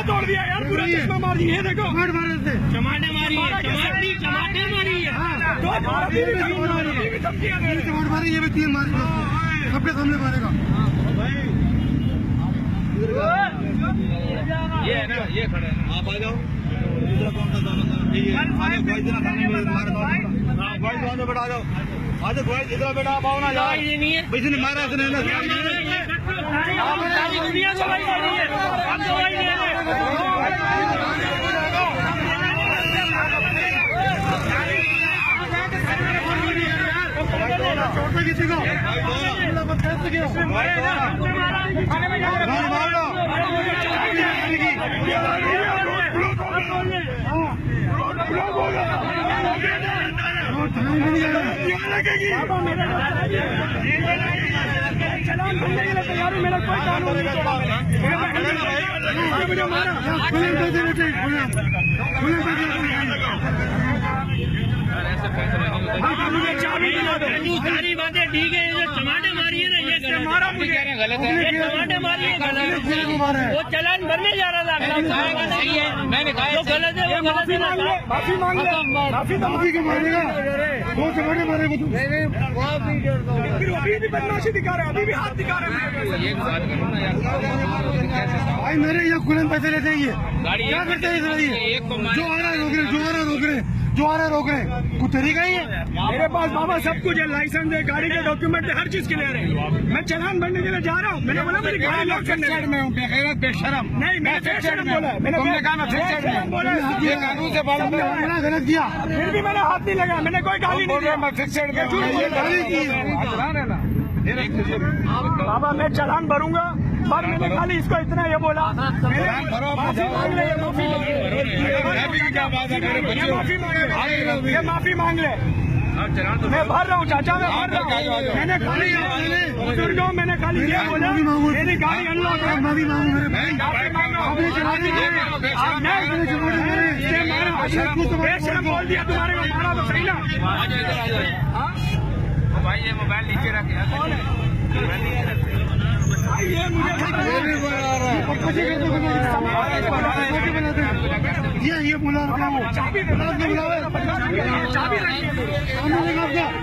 क्या तोड़ दिया यार, पूरा चश्मा मार दिया। ये देखो चमाटे मारी है, चमाटे मारी है। चमाट मारी, ये भी 3 मारी, सबके सामने मारेगा। ये है ना, ये खड़े हैं, आप आ जाओ। दूसरा कौन सा दोनों बेटा आ जाओ, आ जाओ भाई, इधर बेटा आप आओ ना यार। इसने मारा, इसने दुनिया को भाई मारी है, हम तो भाई नहीं है। किसी को चलान भरने के लिए तैयार हूँ, मेरा कोई कानून नहीं तोड़ा। सारी बातें ठीक है, जो टमाटे मारी है ना, ये मारा मुझे गलत है, टमाटे मारी है गलत। वो चलान भरने जा रहा था, सही है, मैंने कहा जो गलत है वो गलत है। माफी मांग ले, माफी क्यों मांगेगा? 2 टमाटे मारे वो, फिर अभी भी बदमाशी दिखा रहे, अभी भी हाथ दिखा रहे। भाई मेरे यहाँ खुले पैसे लेते हैं, ये क्या करते हैं? जो आ रहा है रोक रहे, जो आ रहा है रोक रहे, जो आ रहा है रोक रहे, कुछ तरीका ही है। मेरे पास बाबा सब कुछ है, लाइसेंस है, गाड़ी के डॉक्यूमेंट है, हर चीज के ले रहे हैं। मैं चलान भरने के लिए जा रहा हूँ, मैंने बोला मेरी गाड़ी लॉक करने में हूँ। बेशरम नहीं, मैंने बेशरम बोला, मैंने कहा मैं बोला कानून से गलत किया, फिर भी मैंने हाथ नहीं लगाया, मैंने कोई गाली नहीं दिया। बाबा मैं चलान भरूंगा, पर मैंने खाली इसको इतना ये बोला, माफी मांग ले, ये माफी मांग ले। मैं भर रहा हूँ चाचा, मैं भर रहा हूँ। मैंने खाली बुजुर्गों, मैंने खाली ये बोला मेरी गाड़ी अनलॉक है, माफी मांगू। आपने चला बोल दिया तुम्हारे को मारा तो सही ना। भाई ये मोबाइल नीचे रखे, ये मुझे ये बोला चाबी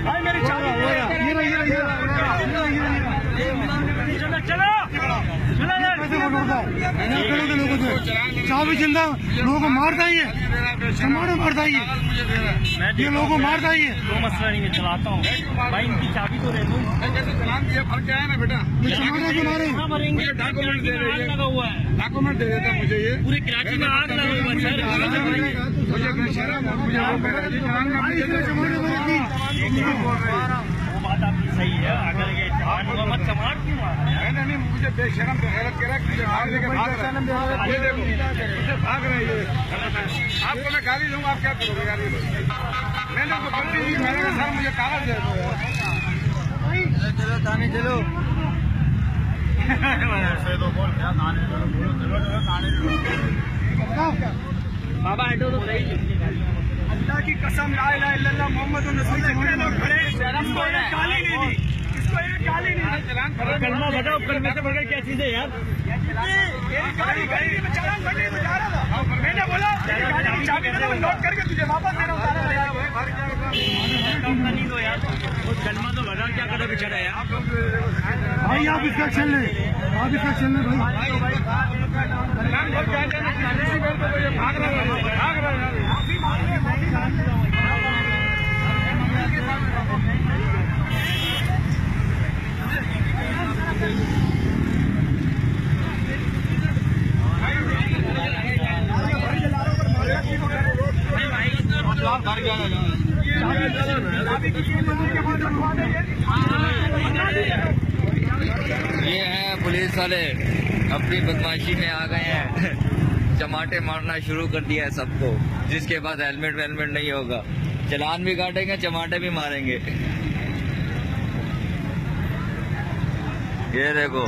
भाई मेरी चाबी चलो चाबी जिंदा लोगों को मारता ही है, टमाटर मारता ही है, ये लोगों को मारता ही है। दो मसला नहीं, मैं चलाता हूँ भाई, इनकी चाबी तो रहती है। फर्क क्या है ना बेटा, टमाटर क्यों मारे? डॉक्यूमेंट दे रहे, लगा हुआ है, डॉक्यूमेंट दे देता मुझे, ये पूरे कराची में आग लगा हुआ है सर। मुझे शर्म है, मुझे वो बात आपकी सही है, अगर ये चमाट हुआ मत चमाट क्यों आ रहा है? नहीं, मुझे बेशरम बेगैरत कह रहा है, मुझे भाग लेके भाग रहा है। ये देखो मुझे भाग रहा है ये। आपको मैं गाली दूंगा, आप क्या करोगे यार? ये मैंने तो गलती की, मैंने कहा सर मुझे कागज दे दो यार। चलो थाने चलो, बाबा हटो तो सही। अल्लाह की कसम, ला इलाहा इल्लल्लाह मोहम्मद रसूलुल्लाह, इतने लोग खड़े, इसको एक गाली नहीं दी, इसको एक गाली नहीं दी। कलमा बताओ, कलमे से बढ़कर क्या चीज है यार? गाड़ी में चलान भरने तो जा रहा था, मैंने बोला गाड़ी की चाबी दे, मैं लॉक करके तुझे वापस दे रहा हूँ। नहीं दो यार, वो कलमा तो भरा, क्या करे बेचारा यार। भाई आप इसका चल रहे, आप इसका चल रहे भाई। भाग रहा है। ये है पुलिस वाले, अपनी बदमाशी में आ गए हैं। चमाटे मारना शुरू कर दिया है सबको, जिसके पास हेलमेट वेलमेट नहीं होगा चलान भी काटेंगे, चमाटे भी मारेंगे। ये देखो